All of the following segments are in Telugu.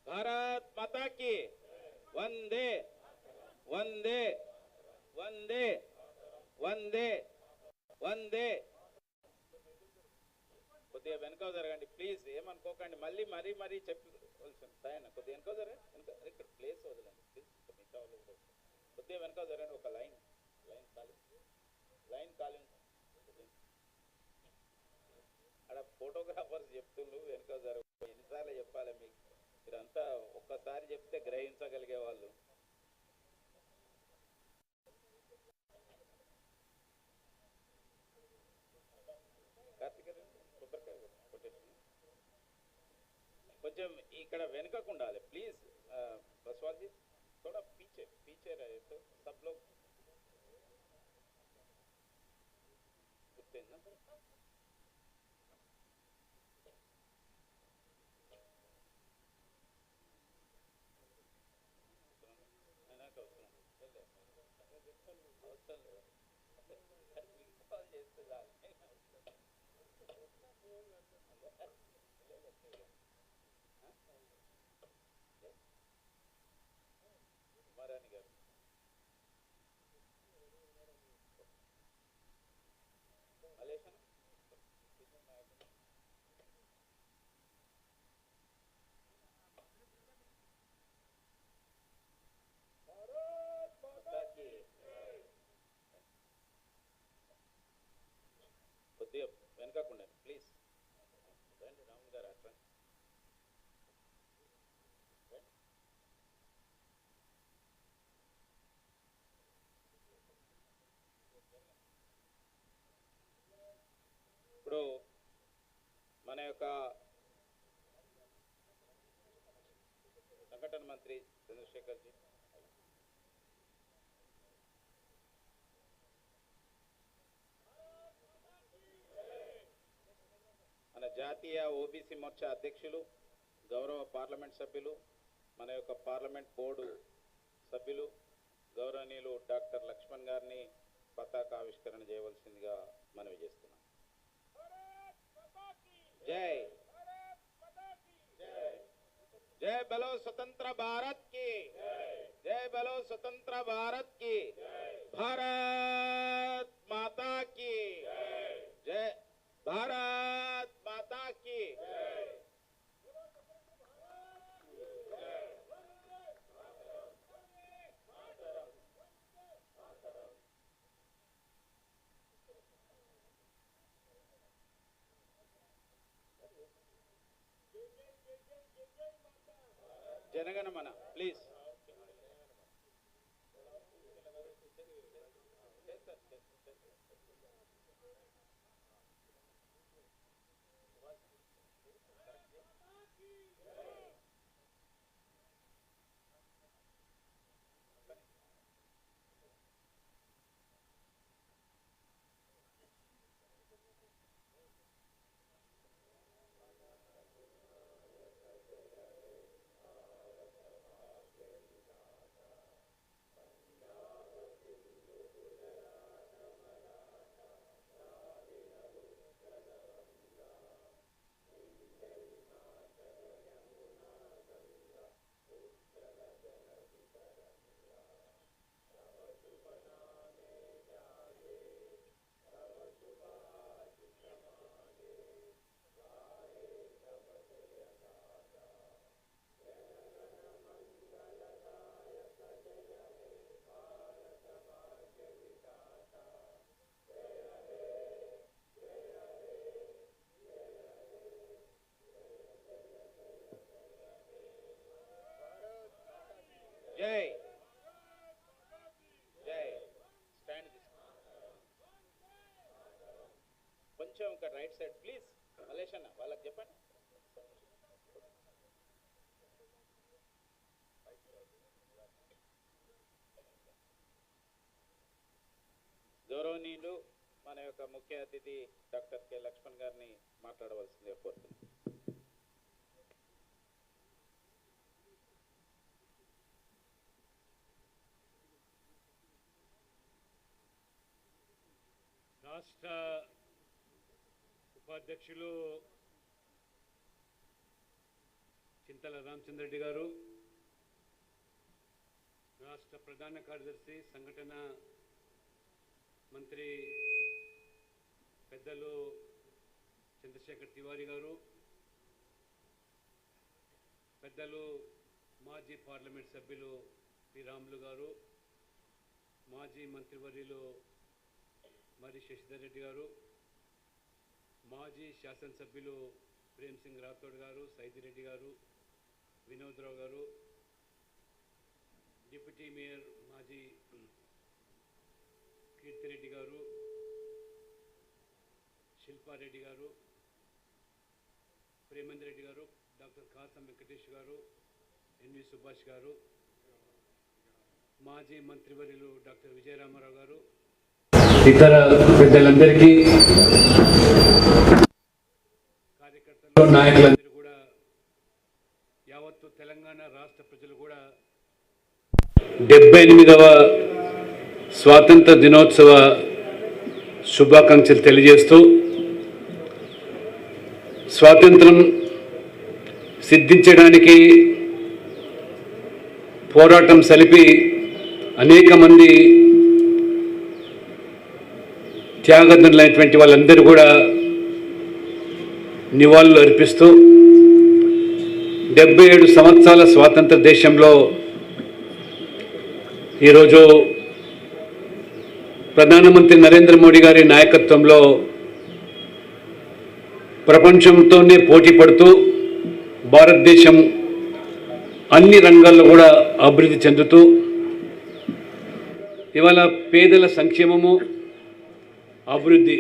भारत माता की वंदे वंदे वंदे वंदे वंदे కొద్దిగా వెనక జరగండి ప్లీజ్, ఏమనుకోకండి. మళ్ళీ మరీ మరీ చెప్పవలసింది సాయన కొద్దిగా వెనక జరగండి. ఇక్కడ ప్లేస్ వదలండి ప్లీజ్. మిగతా వాళ్ళు కొద్దిగా వెనక జరగండి. ఒక లైన్ ఖాళీ అక్కడ ఫోటోగ్రాఫర్స్ చెప్తుండ్రు వెనక జరగ. ఎన్నిసార్లు చెప్పాలి మీకు? మీరంతా ఒక్కసారి చెప్తే గ్రహించగలిగే వాళ్ళు. కొంచెం ఇక్కడ వెనుకకు ఉండాలి ప్లీజ్. బస్వాల్ जी थोड़ा पीछे पीछे रहे तो सब लोग कुत्ते ना మహారాణి గారు మలేషియా కొద్దిగా వెనకకుండా ప్లీజ్. రండి రాములు గారు అట్లా. ఇప్పుడు మన యొక్క సంఘటన మంత్రి చంద్రశేఖర్ జీ, మన జాతీయ ఓబీసీ మోర్చా అధ్యక్షులు, గౌరవ పార్లమెంట్ సభ్యులు, మన యొక్క పార్లమెంట్ బోర్డు సభ్యులు గౌరవనీయులు డాక్టర్ లక్ష్మణ్ గారిని పతాకావిష్కరణ చేయవలసిందిగా మనవి చేస్తున్నాం. जय जय बोलो स्वतंत्र भारत की, जय बोलो स्वतंत्र भारत की, भारत माता की जय, भारत माता की जनगणमन प्लीज. जय जय स्टैंड కొంచెం ఒక రైట్ సైడ్ ప్లీజ్. మలేష్ అన్న వాళ్ళకి చెప్పండి. గౌరవనీయులు మన యొక్క ముఖ్య అతిథి డాక్టర్ కె లక్ష్మణ్ గారిని మాట్లాడవలసిందిగా కోరుతున్నాను. రాష్ట్ర ఉపాధ్యక్షులు చింతల రామచంద్రెడ్డి గారు, రాష్ట్ర ప్రధాన కార్యదర్శి సంఘటన మంత్రి పెద్దలు చంద్రశేఖర్ తివారీ గారు, పెద్దలు మాజీ పార్లమెంట్ సభ్యులు పి రాములు గారు, మాజీ మంత్రివర్యులు మరి శశిధర్ రెడ్డి గారు, మాజీ శాసనసభ్యులు ప్రేమ్ సింగ్ రాథోడ్ గారు, సైదిరెడ్డి గారు, వినోద్రావు గారు, డిప్యూటీ మేయర్ మాజీ కీర్తిరెడ్డి గారు, శిల్పారెడ్డి గారు, ప్రేమేందర్ రెడ్డి గారు, డాక్టర్ కాసం వెంకటేష్ గారు, ఎన్వి సుభాష్ గారు, మాజీ మంత్రివర్యులు డాక్టర్ విజయరామారావు గారు, ఇతర పెద్దలందరికీ, కార్యకర్తలు, నాయకులందరూ కూడా, యావత్తు తెలంగాణ రాష్ట్ర ప్రజలు కూడా 78వ స్వాతంత్ర దినోత్సవ శుభాకాంక్షలు తెలియజేస్తూ, స్వాతంత్రం సిద్ధించడానికి పోరాటం సలిపి అనేక మంది త్యాగధనులైనటువంటి వాళ్ళందరూ కూడా నివాళులు అర్పిస్తూ 77 సంవత్సరాల స్వాతంత్ర దేశంలో ఈరోజు ప్రధానమంత్రి నరేంద్ర మోడీ గారి నాయకత్వంలో ప్రపంచంతోనే పోటీ పడుతూ భారతదేశం అన్ని రంగాల్లో కూడా అభివృద్ధి చెందుతూ ఇవాళ పేదల సంక్షేమము, అభివృద్ధి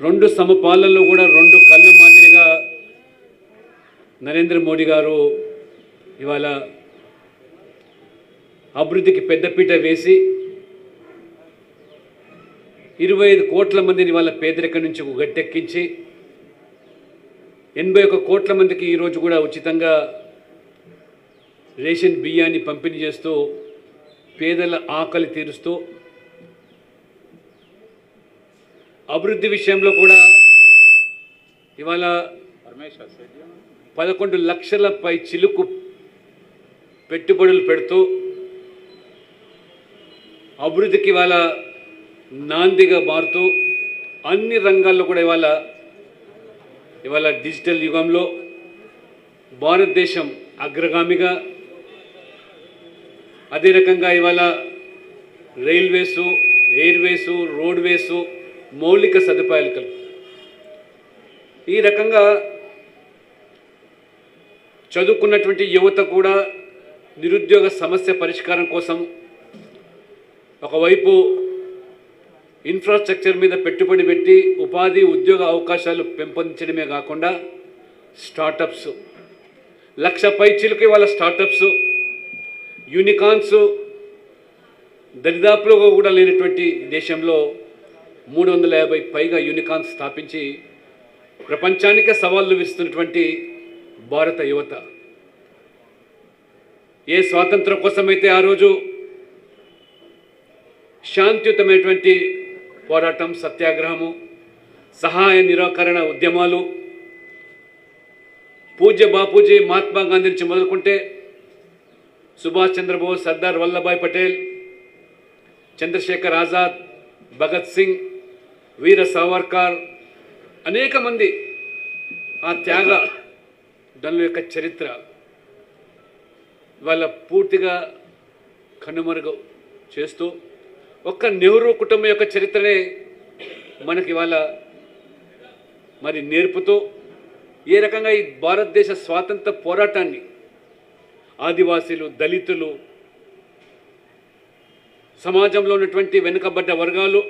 రెండు సమపాలనలో కూడా రెండు కళ్ళ మాదిరిగా నరేంద్ర మోడీ గారు ఇవాళ అభివృద్ధికి పెద్దపీట వేసి 25 కోట్ల మందిని ఇవాళ పేదరికం నుంచి గట్టెక్కించి 81 కోట్ల మందికి ఈరోజు కూడా ఉచితంగా రేషన్ బియ్యాన్ని పంపిణీ చేస్తూ పేదల ఆకలి తీరుస్తూ అభివృద్ధి విషయంలో కూడా ఇవాళ 11 లక్షల పై చిలుకు పెట్టుబడులు పెడుతూ అభివృద్ధికి ఇవాళ నాందిగా మారుతూ అన్ని రంగాల్లో కూడా ఇవాళ డిజిటల్ యుగంలో భారతదేశం అగ్రగామిగా, అదే రకంగా ఇవాళ రైల్వేసు, ఎయిర్వేసు, రోడ్వేసు, మౌలిక సదుపాయాలు కలుగు ఈ రకంగా చదువుకున్నటువంటి యువత కూడా నిరుద్యోగ సమస్య పరిష్కారం కోసం ఒకవైపు ఇన్ఫ్రాస్ట్రక్చర్ మీద పెట్టుబడి పెట్టి ఉపాధి ఉద్యోగ అవకాశాలు పెంపొందించడమే కాకుండా స్టార్టప్స్ 1 లక్ష పైచిలకి వాళ్ళ స్టార్టప్స్, యూనికార్న్స్ దరిదాపులో కూడా లేనటువంటి దేశంలో 350 పైగా యూనికార్న్స్ స్థాపించి ప్రపంచానికి సవాళ్లు విస్తున్నటువంటి భారత యువత ఏ స్వాతంత్రం కోసమైతే ఆ రోజు శాంతియుతమైనటువంటి పోరాటం, సత్యాగ్రహము, సహాయ నిరాకరణ ఉద్యమాలు, పూజ్య బాపూజీ మహాత్మా గాంధీ నుంచి మొదలుకుంటే సుభాష్ చంద్రబోస్, సర్దార్ వల్లభాయ్ పటేల్, చంద్రశేఖర్ ఆజాద్, భగత్ సింగ్, వీర సావర్కర్, అనేక మంది ఆ త్యాగ దాని యొక్క చరిత్ర వాళ్ళ పూర్తిగా కనుమరుగు చేస్తూ ఒక్క నెహ్రూ కుటుంబం యొక్క చరిత్రనే మనకి ఇవాళ మరి నేర్పుతూ ఏ రకంగా ఈ భారతదేశ స్వాతంత్ర పోరాటాన్ని ఆదివాసీలు, దళితులు, సమాజంలో ఉన్నటువంటి వెనుకబడ్డ వర్గాలు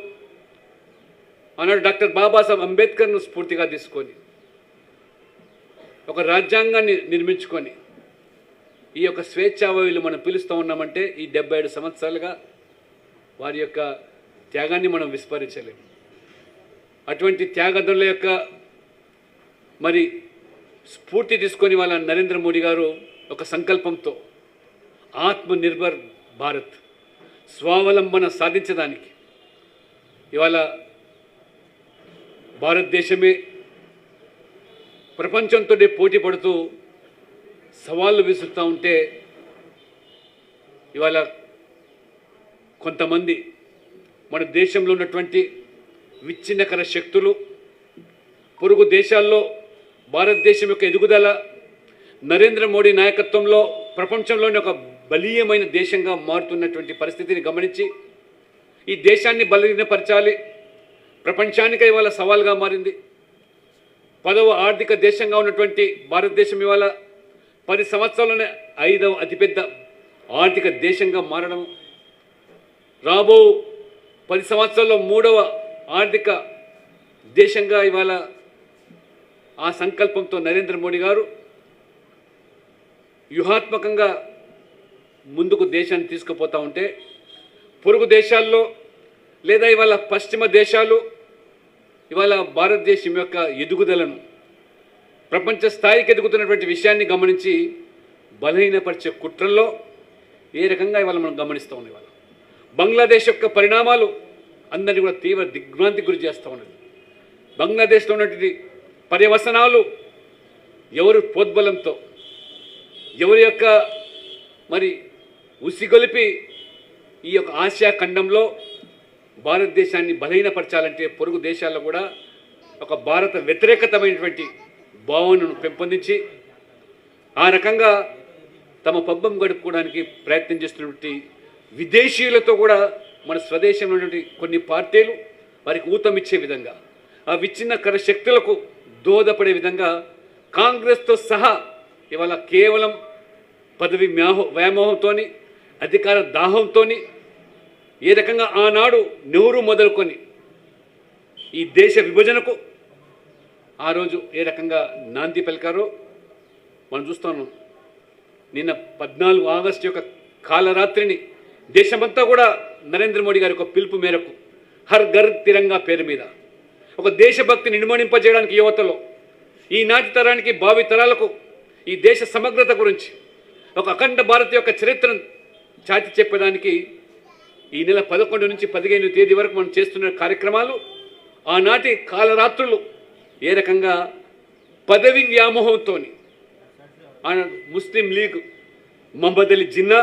ఆనాడు డాక్టర్ బాబాసాహెబ్ అంబేద్కర్ను స్ఫూర్తిగా తీసుకొని ఒక రాజ్యాంగాన్ని నిర్మించుకొని ఈ యొక్క స్వేచ్ఛావాయులు మనం పిలుస్తూ ఉన్నామంటే ఈ 77 సంవత్సరాలుగా వారి యొక్క త్యాగాన్ని మనం విస్మరించలేము. అటువంటి త్యాగదుల యొక్క మరి స్ఫూర్తి తీసుకొని వాళ్ళ నరేంద్ర మోడీ గారు ఒక సంకల్పంతో ఆత్మనిర్భర్ భారత్, స్వావలంబన సాధించడానికి ఇవాళ భారతదేశమే ప్రపంచంతో పోటీ పడుతూ సవాళ్ళు విసురుతూ ఉంటే ఇవాళ కొంతమంది మన దేశంలో ఉన్నటువంటి విచ్ఛిన్నకర శక్తులు పొరుగు దేశాల్లో భారతదేశం యొక్క ఎదుగుదల నరేంద్ర మోడీ నాయకత్వంలో ప్రపంచంలోని ఒక బలీయమైన దేశంగా మారుతున్నటువంటి పరిస్థితిని గమనించి ఈ దేశాన్ని బలహీనపరచాలి, ప్రపంచానికి ఇవాళ సవాల్గా మారింది. 10వ ఆర్థిక దేశంగా ఉన్నటువంటి భారతదేశం ఇవాళ 10 సంవత్సరాల్లోనే 5వ అతిపెద్ద ఆర్థిక దేశంగా మారడం, రాబో 10 సంవత్సరాల్లో 3వ ఆర్థిక దేశంగా ఇవాళ ఆ సంకల్పంతో నరేంద్ర మోడీ గారు వ్యూహాత్మకంగా ముందుకు దేశాన్ని తీసుకుపోతూ ఉంటే పొరుగు దేశాల్లో లేదా ఇవాళ పశ్చిమ దేశాలు ఇవాళ భారతదేశం యొక్క ఎదుగుదలను ప్రపంచ స్థాయికి ఎదుగుతున్నటువంటి విషయాన్ని గమనించి బలహీనపరిచే కుట్రల్లో ఏ రకంగా ఇవాళ మనం గమనిస్తూ ఉన్నాం. ఇవాళ బంగ్లాదేశ్ యొక్క పరిణామాలు అందరినీ కూడా తీవ్ర దిగ్భ్రాంతికి గురి చేస్తూ ఉన్నది. బంగ్లాదేశ్లో ఉన్నటువంటి పర్యవసనాలు ఎవరు ప్రోద్బలంతో ఎవరి యొక్క మరి ఉసిగొలిపి ఈ యొక్క ఆసియా ఖండంలో భారతదేశాన్ని బలహీనపరచాలంటే పొరుగు దేశాల్లో కూడా ఒక భారత వ్యతిరేకతమైనటువంటి భావనను పెంపొందించి ఆ రకంగా తమ పబ్బం గడుపుకోవడానికి ప్రయత్నం చేస్తున్నటువంటి విదేశీయులతో కూడా మన స్వదేశంలో ఉన్నటువంటి కొన్ని పార్టీలు వారికి ఊతమిచ్చే విధంగా ఆ విచ్ఛిన్నకర శక్తులకు దోహదపడే విధంగా కాంగ్రెస్తో సహా ఇవాళ కేవలం పదవి వ్యామోహంతో అధికార దాహంతో ఏ రకంగా ఆనాడు నెహ్రూ మొదలుకొని ఈ దేశ విభజనకు ఆ రోజు ఏ రకంగా నాంది పలికారో మనం చూస్తున్నాం. నిన్న 14 ఆగస్టు యొక్క కాలరాత్రిని దేశమంతా కూడా నరేంద్ర మోడీ గారి యొక్క పిలుపు మేరకు హర్ ఘర్ తిరంగా పేరు మీద ఒక దేశభక్తిని నిర్మణింపజేయడానికి యువతలో ఈనాటి తరానికి భావి తరాలకు ఈ దేశ సమగ్రత గురించి ఒక అఖండ భారత యొక్క చరిత్రను చాటి చెప్పడానికి ఈ నెల 11 నుంచి 15 తేదీ వరకు మనం చేస్తున్న కార్యక్రమాలు ఆనాటి కాలరాత్రులు ఏ రకంగా పదవి వ్యామోహంతో ముస్లిం లీగ్ మహమ్మద్ అలీ జిన్నా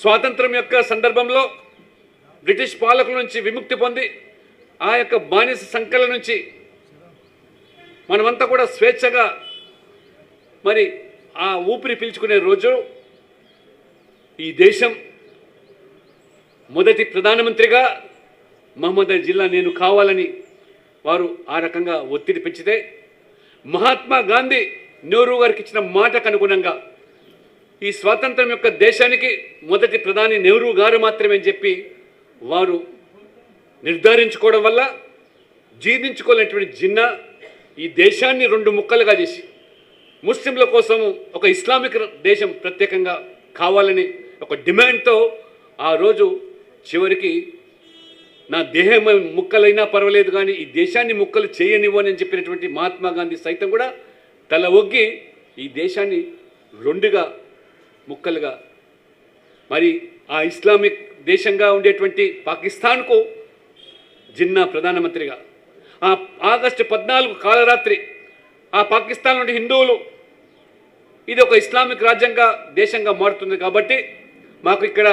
స్వాతంత్రం యొక్క సందర్భంలో బ్రిటిష్ పాలకుల నుంచి విముక్తి పొంది ఆ యొక్క బానిస సంఖ్యల నుంచి మనమంతా కూడా స్వేచ్ఛగా మరి ఆ ఊపిరి పీల్చుకునే రోజు ఈ దేశం మొదటి ప్రధానమంత్రిగా మహమ్మద్ అలీ జిన్నా నేను కావాలని వారు ఆ రకంగా ఒత్తిడి పెంచితే మహాత్మా గాంధీ నెహ్రూ గారికి ఇచ్చిన మాటకు అనుగుణంగా ఈ స్వాతంత్రం యొక్క దేశానికి మొదటి ప్రధాని నెహ్రూ గారు మాత్రమే అని చెప్పి వారు నిర్ధారించుకోవడం వల్ల జీర్ణించుకోలేనటువంటి జిన్నా ఈ దేశాన్ని 2 ముక్కలుగా చేసి ముస్లింల కోసం ఒక ఇస్లామిక్ దేశం ప్రత్యేకంగా కావాలని ఒక డిమాండ్తో ఆ రోజు చివరికి నా దేహం ముక్కలైనా పర్వాలేదు కానీ ఈ దేశాన్ని ముక్కలు చేయనివ్వని చెప్పినటువంటి మహాత్మా గాంధీ సైతం కూడా తల ఒగ్గి ఈ దేశాన్ని 2గా ముక్కలుగా మరి ఆ ఇస్లామిక్ దేశంగా ఉండేటువంటి పాకిస్తాన్కు జిన్నా ప్రధానమంత్రిగా ఆ ఆగస్టు 14 కాలరాత్రి ఆ పాకిస్తాన్ నుండి హిందువులు ఇది ఒక ఇస్లామిక్ రాజ్యంగా దేశంగా మారుతుంది కాబట్టి మాకు ఇక్కడ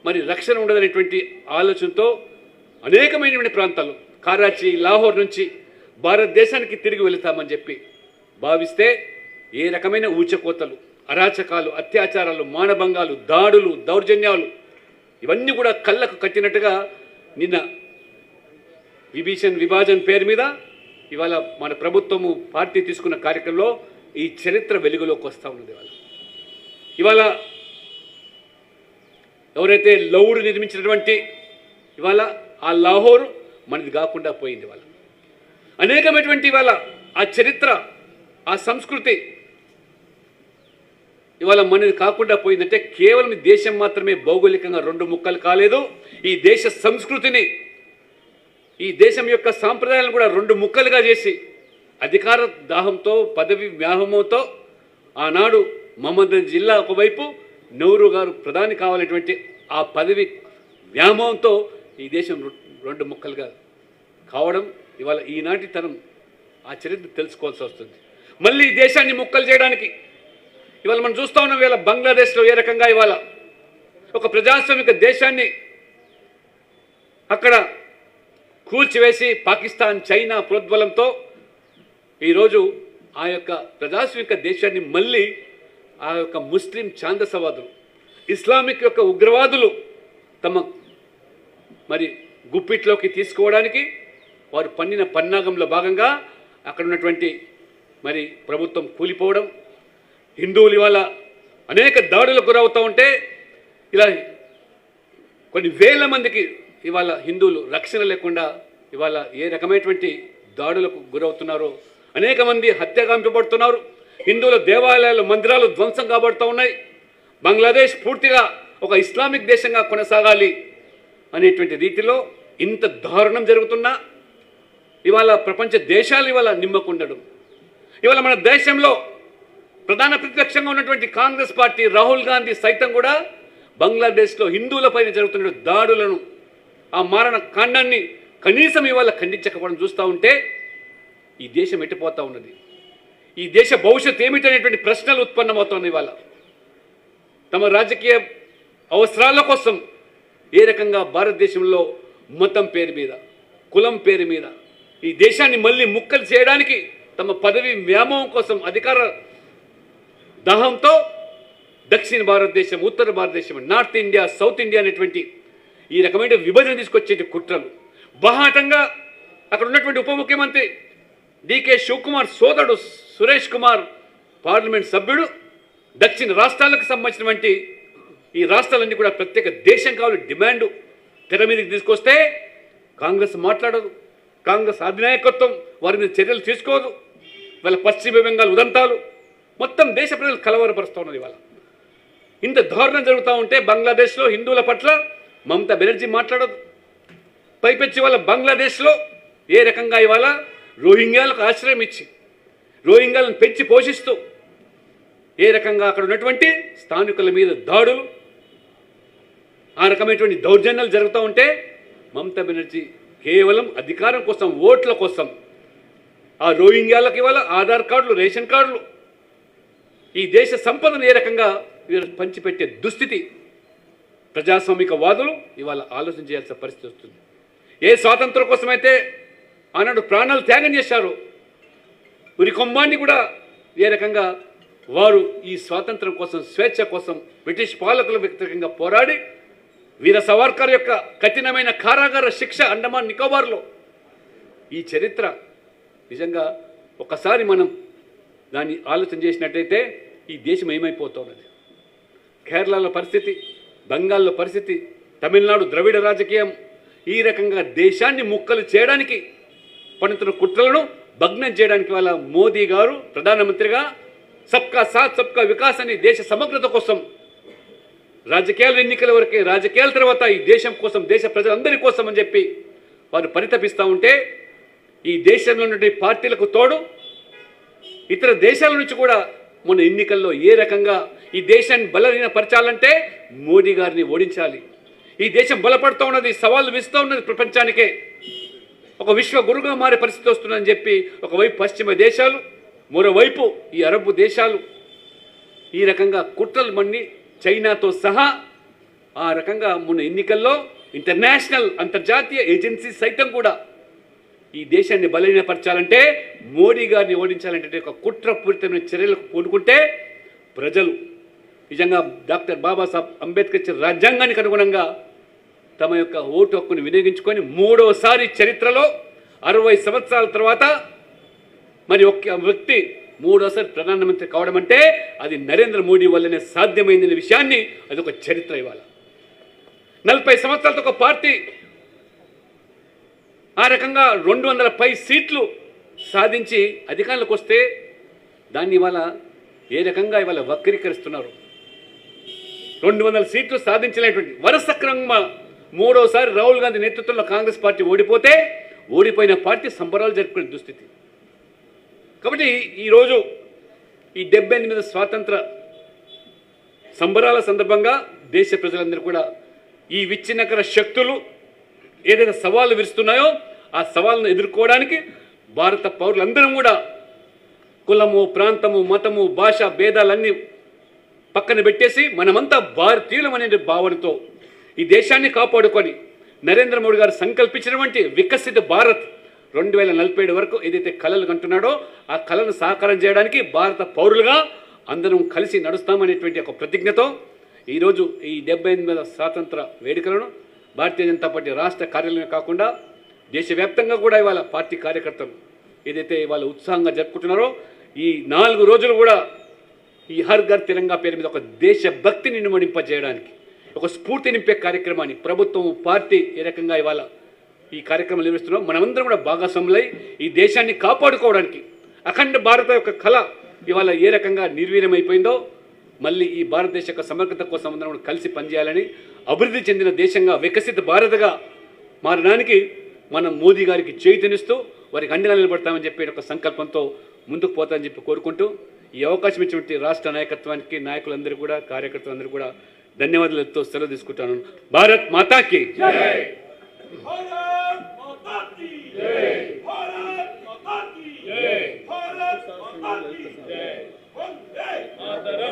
మరి రక్షణ ఉండదనేటువంటి ఆలోచనతో అనేకమైనటువంటి ప్రాంతాలు కరాచీ లాహోర్ నుంచి భారతదేశానికి తిరిగి వెళతామని చెప్పి భావిస్తే ఏ రకమైన ఊచకోతలు అరాచకాలు అత్యాచారాలు మానభంగాలు దాడులు దౌర్జన్యాలు ఇవన్నీ కూడా కళ్ళకు కట్టినట్టుగా నిన్న విభాజన్ పేరు మీద ఇవాళ మన ప్రభుత్వము పార్టీ తీసుకున్న కార్యక్రమంలో ఈ చరిత్ర వెలుగులోకి వస్తూ ఉన్నది. ఇవాళ ఎవరైతే లౌడ్ నిర్మించినటువంటి ఇవాళ ఆ లాహోర్ మనది కాకుండా పోయింది. ఇవాళ అనేకమైనటువంటి ఇవాళ ఆ చరిత్ర ఆ సంస్కృతి ఇవాళ మనది కాకుండా పోయిందంటే కేవలం ఈ దేశం మాత్రమే భౌగోళికంగా 2 ముక్కలు కాలేదు, ఈ దేశ సంస్కృతిని ఈ దేశం యొక్క సాంప్రదాయాలను కూడా 2 ముక్కలుగా చేసి అధికార దాహంతో పదవి వ్యామోహంతో ఆనాడు మహమ్మద్ అలీ జిన్నా ఒకవైపు నెహ్రూ గారు ప్రధాని కావాలనేటువంటి ఆ పదవి వ్యామోహంతో ఈ దేశం 2 ముక్కలుగా కావడం ఇవాళ ఈనాటి తరం ఆ చరిత్ర తెలుసుకోవాల్సి వస్తుంది. మళ్ళీ ఈ దేశాన్ని ముక్కలు చేయడానికి ఇవాళ మనం చూస్తూ ఉన్నాం. ఇవాళ బంగ్లాదేశ్లో ఏ రకంగా ఇవాళ ఒక ప్రజాస్వామిక దేశాన్ని అక్కడ కూల్చివేసి పాకిస్తాన్, చైనా ప్రోద్బలంతో ఈరోజు ఆ యొక్క ప్రజాస్వామిక దేశాన్ని మళ్ళీ ఆ యొక్క ముస్లిం ఛాందసవాదులు, ఇస్లామిక్ యొక్క ఉగ్రవాదులు తమ మరి గుప్పిట్లోకి తీసుకోవడానికి వారు పన్నిన పన్నాగంలో భాగంగా అక్కడ ఉన్నటువంటి మరి ప్రభుత్వం కూలిపోవడం, హిందువులు ఇవాళ అనేక దాడులకు గురవుతూ ఉంటే ఇలా కొన్ని వేల మందికి ఇవాళ హిందువులు రక్షణ లేకుండా ఇవాళ ఏ రకమైనటువంటి దాడులకు గురవుతున్నారో, అనేక మంది హత్యగాంపబడుతున్నారు. హిందువుల దేవాలయాలు, మందిరాలు ధ్వంసం కాబడుతూ ఉన్నాయి. బంగ్లాదేశ్ పూర్తిగా ఒక ఇస్లామిక్ దేశంగా కొనసాగాలి అనేటువంటి రీతిలో ఇంత దారుణం జరుగుతున్నా ఇవాళ ప్రపంచ దేశాలు ఇవాళ నిమ్మకుండడం. ఇవాళ మన దేశంలో ప్రధాన ప్రతిపక్షంగా ఉన్నటువంటి కాంగ్రెస్ పార్టీ, రాహుల్ గాంధీ సైతం కూడా బంగ్లాదేశ్లో హిందువులపైన జరుగుతున్న దాడులను, ఆ మారణ కాండాన్ని కనీసం ఇవాళ ఖండించకపోవడం చూస్తూ ఉంటే ఈ దేశం ఎట్టిపోతూ ఉన్నది. ఈ దేశ భవిష్యత్తు ఏమిటనేటువంటి ప్రశ్నలు ఉత్పన్నమవుతున్నాయి. ఇవాళ తమ రాజకీయ అవసరాల కోసం ఏ రకంగా భారతదేశంలో మతం పేరు మీద, కులం పేరు మీద ఈ దేశాన్ని మళ్ళీ ముక్కలు చేయడానికి తమ పదవి వ్యామోహం కోసం, అధికార దాహంతో దక్షిణ భారతదేశం, ఉత్తర భారతదేశం, నార్త్ ఇండియా, సౌత్ ఇండియా అనేటువంటి ఈ రకమైన విభజన తీసుకొచ్చే కుట్రలు బాహాటంగా అక్కడ ఉన్నటువంటి ఉప ముఖ్యమంత్రి డికే శివకుమార్ సోదరుడు సురేష్ కుమార్ పార్లమెంట్ సభ్యుడు దక్షిణ రాష్ట్రాలకు సంబంధించినటువంటి ఈ రాష్ట్రాలన్నీ కూడా ప్రత్యేక దేశం కావాలి డిమాండ్ తెర మీదకి తీసుకొస్తే కాంగ్రెస్ మాట్లాడదు. కాంగ్రెస్ అధినాయకత్వం వారి మీద చర్యలు తీసుకోదు. వాళ్ళ పశ్చిమ బెంగాల్ ఉదంతాలు మొత్తం దేశ ప్రజలు కలవరపరుస్తూ ఉన్నది. ఇవాళ ఇంత దారుణం జరుగుతూ ఉంటే బంగ్లాదేశ్లో హిందువుల పట్ల మమతా బెనర్జీ మాట్లాడదు. పైపెచ్చి వాళ్ళ బంగ్లాదేశ్లో ఏ రకంగా ఇవాళ రోహింగ్యాలకు ఆశ్రయం ఇచ్చి, రోహింగ్యాలను పెంచి పోషిస్తూ ఏ రకంగా అక్కడ ఉన్నటువంటి స్థానికుల మీద దాడులు, ఆ రకమైనటువంటి దౌర్జన్యాలు జరుగుతూ ఉంటే మమతా బెనర్జీ కేవలం అధికారం కోసం, ఓట్ల కోసం ఆ రోహింగ్యాలకు ఇవాళ ఆధార్ కార్డులు, రేషన్ కార్డులు, ఈ దేశ సంపదను ఏ రకంగా పంచిపెట్టే దుస్థితి ప్రజాస్వామిక వాదులు ఇవాళ ఆలోచన చేయాల్సిన పరిస్థితి వస్తుంది. ఏ స్వాతంత్రం కోసమైతే ఆనాడు ప్రాణాలు త్యాగం చేశారు, ఉరి కొమ్మాన్ని కూడా ఏ రకంగా వారు ఈ స్వాతంత్రం కోసం, స్వేచ్ఛ కోసం బ్రిటిష్ పాలకుల వ్యతిరేకంగా పోరాడి వీర సవర్కర్ యొక్క కఠినమైన కారాగార శిక్ష అండమాన్ నికోబార్లో, ఈ చరిత్ర నిజంగా ఒకసారి మనం దాన్ని ఆలోచన చేసినట్టయితే ఈ దేశం ఏమైపోతున్నది. కేరళలో పరిస్థితి, బెంగాల్లో పరిస్థితి, తమిళనాడు ద్రవిడ రాజకీయం ఈ రకంగా దేశాన్ని ముక్కలు చేయడానికి పన్నుతున్న కుట్రలను భగ్నం చేయడానికి వాళ్ళ మోదీ గారు ప్రధానమంత్రిగా సబ్కా సాత్ సబ్కా వికాస్ అని దేశ సమగ్రత కోసం, రాజకీయాల ఎన్నికల వరకే, రాజకీయాల తర్వాత ఈ దేశం కోసం, దేశ ప్రజలందరి కోసం అని చెప్పి వారు పరితపిస్తూ ఉంటే ఈ దేశంలో ఉన్న పార్టీలకు తోడు ఇతర దేశాల నుంచి కూడా మొన్న ఎన్నికల్లో ఏ రకంగా ఈ దేశాన్ని బలహీనపరచాలంటే మోడీ గారిని ఓడించాలి. ఈ దేశం బలపడుతూ ఉన్నది, సవాళ్ళు విస్తూ ఉన్నది ప్రపంచానికే, ఒక విశ్వ గురుగా మారే పరిస్థితి వస్తుందని చెప్పి ఒకవైపు పశ్చిమ దేశాలు, మరోవైపు ఈ అరబ్ దేశాలు ఈ రకంగా కుట్రలు మన్ని చైనాతో సహా ఆ రకంగా మొన్న ఎన్నికల్లో ఇంటర్నేషనల్ అంతర్జాతీయ ఏజెన్సీ సైతం కూడా ఈ దేశాన్ని బలహీనపరచాలంటే, మోడీ గారిని ఓడించాలంటే ఒక కుట్రపూరితమైన చర్యలకు పూనుకుంటే ప్రజలు నిజంగా డాక్టర్ బాబాసాహెబ్ అంబేద్కర్ ఇచ్చిన రాజ్యాంగానికి అనుగుణంగా తమ యొక్క ఓటు హక్కును వినియోగించుకొని మూడోసారి చరిత్రలో 60 సంవత్సరాల తర్వాత మరి ఒక వ్యక్తి మూడోసారి ప్రధానమంత్రి కావడం అంటే అది నరేంద్ర మోడీ వల్లనే సాధ్యమైందనే విషయాన్ని అది ఒక చరిత్ర. ఇవాళ 40 సంవత్సరాలతో ఒక పార్టీ ఆ రకంగా 200 పై సీట్లు సాధించి అధికారంలోకి వస్తే దాన్ని ఇవాళ ఏ రకంగా ఇవాళ వక్రీకరిస్తున్నారు. 200 సీట్లు సాధించలేటువంటి వరుస క్రమంగా మూడోసారి రాహుల్ గాంధీ నేతృత్వంలో కాంగ్రెస్ పార్టీ ఓడిపోతే ఓడిపోయిన పార్టీ సంబరాలు జరుపుకునే దుస్థితి. కాబట్టి ఈరోజు ఈ 78 స్వాతంత్ర సంబరాల సందర్భంగా దేశ ప్రజలందరూ కూడా ఈ విచ్ఛిన్నకర శక్తులు ఏదైతే సవాళ్ళు విరుస్తున్నాయో ఆ సవాళ్ళను ఎదుర్కోవడానికి భారత పౌరులందరం కూడా కులము, ప్రాంతము, మతము, భాష భేదాలన్నీ పక్కన పెట్టేసి మనమంతా భారతీయులం అనే భావనతో ఈ దేశాన్ని కాపాడుకొని నరేంద్ర మోడీ గారు సంకల్పించినటువంటి వికసిత భారత్ 2047 వరకు ఏదైతే కలలు కంటున్నాడో ఆ కళను సాకారం చేయడానికి భారత పౌరులుగా అందరం కలిసి నడుస్తామనేటువంటి ఒక ప్రతిజ్ఞతో ఈరోజు ఈ 78వ స్వాతంత్ర వేడుకలను భారతీయ జనతా పార్టీ రాష్ట్ర కార్యాలయం కాకుండా దేశవ్యాప్తంగా కూడా ఇవాళ పార్టీ కార్యకర్తలు ఏదైతే ఇవాళ ఉత్సాహంగా జరుపుకుంటున్నారో ఈ 4 రోజులు కూడా ఈ హర్ ఘర్ తిరంగా పేరు మీద ఒక దేశభక్తిని నిమ్మడింపజేయడానికి ఒక స్ఫూర్తి నింపే కార్యక్రమాన్ని ప్రభుత్వం పార్టీ ఏ రకంగా ఇవాళ ఈ కార్యక్రమం నిర్వహిస్తున్నాం మనమందరం కూడా భాగస్వాములై ఈ దేశాన్ని కాపాడుకోవడానికి అఖండ భారత యొక్క కళ ఇవాళ ఏ రకంగా నిర్వీర్యమైపోయిందో మళ్ళీ ఈ భారతదేశ యొక్క సమగ్రత కోసం అందరం కూడా కలిసి పనిచేయాలని అభివృద్ధి చెందిన దేశంగా వికసిత భారత్గా మారడానికి మనం మోదీ గారికి చేయుతనిస్తూ వారికి అండగా నిలబడతామని చెప్పి ఒక సంకల్పంతో ముందుకు పోతామని చెప్పి కోరుకుంటూ ఈ అవకాశం ఇచ్చినటువంటి రాష్ట్ర నాయకత్వానికి నాయకులందరూ కూడా కార్యకర్తలందరూ కూడా ధన్యవాదాలతో సెలవు తీసుకుంటాను. భారత్ మాతాకి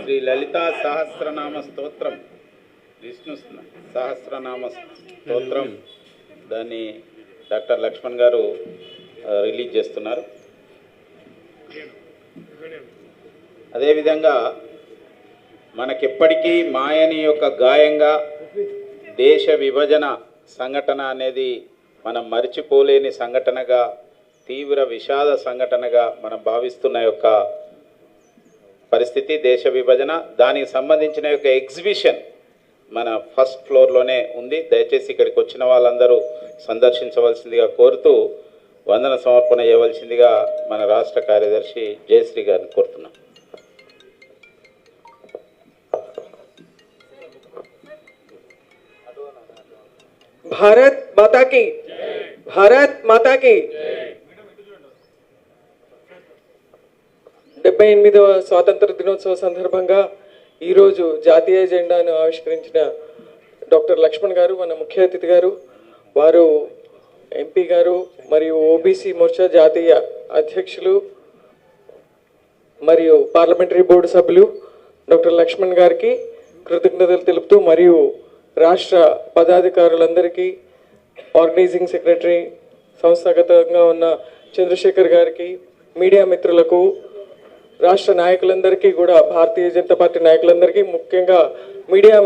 శ్రీ లలితా సహస్రనామ స్తోత్రం, విష్ణు సహస్రనామ స్తోత్రం, దాన్ని డాక్టర్ లక్ష్మణ్ గారు రిలీజ్ చేస్తున్నారు. అదేవిధంగా మనకెప్పటికీ మాయని యొక్క గాయంగా దేశ విభజన సంఘటన అనేది మనం మర్చిపోలేని సంఘటనగా, తీవ్ర విషాద సంఘటనగా మనం భావిస్తున్న యొక్క పరిస్థితి దేశ విభజన. దానికి సంబంధించిన యొక్క ఎగ్జిబిషన్ మన ఫస్ట్ ఫ్లోర్లోనే ఉంది. దయచేసి ఇక్కడికి వచ్చిన వాళ్ళందరూ సందర్శించవలసిందిగా కోరుతూ వందన సమర్పణ చేయవలసిందిగా మన రాష్ట్ర కార్యదర్శి జయశ్రీ గారిని కోరుతున్నాం. భారత్ మాతాకి, భారత్ మాతాకి. 78వ స్వాతంత్ర దినోత్సవ సందర్భంగా ఈరోజు జాతీయ జెండాను ఆవిష్కరించిన డాక్టర్ లక్ష్మణ్ గారు మన ముఖ్య అతిథి గారు. వారు ఎంపీ గారు మరియు ఓబీసీ మోర్చా జాతీయ అధ్యక్షులు మరియు పార్లమెంటరీ బోర్డు సభ్యులు డాక్టర్ లక్ష్మణ్ గారికి కృతజ్ఞతలు తెలుపుతూ మరియు రాష్ట్ర పదాధికారులందరికీ, ఆర్గనైజింగ్ సెక్రటరీ, సంస్థాగతంగా ఉన్న చంద్రశేఖర్ గారికి, మీడియా మిత్రులకు, రాష్ట్ర నాయకులందరికీ కూడా, భారతీయ జనతా పార్టీ నాయకులందరికీ, ముఖ్యంగా మీడియా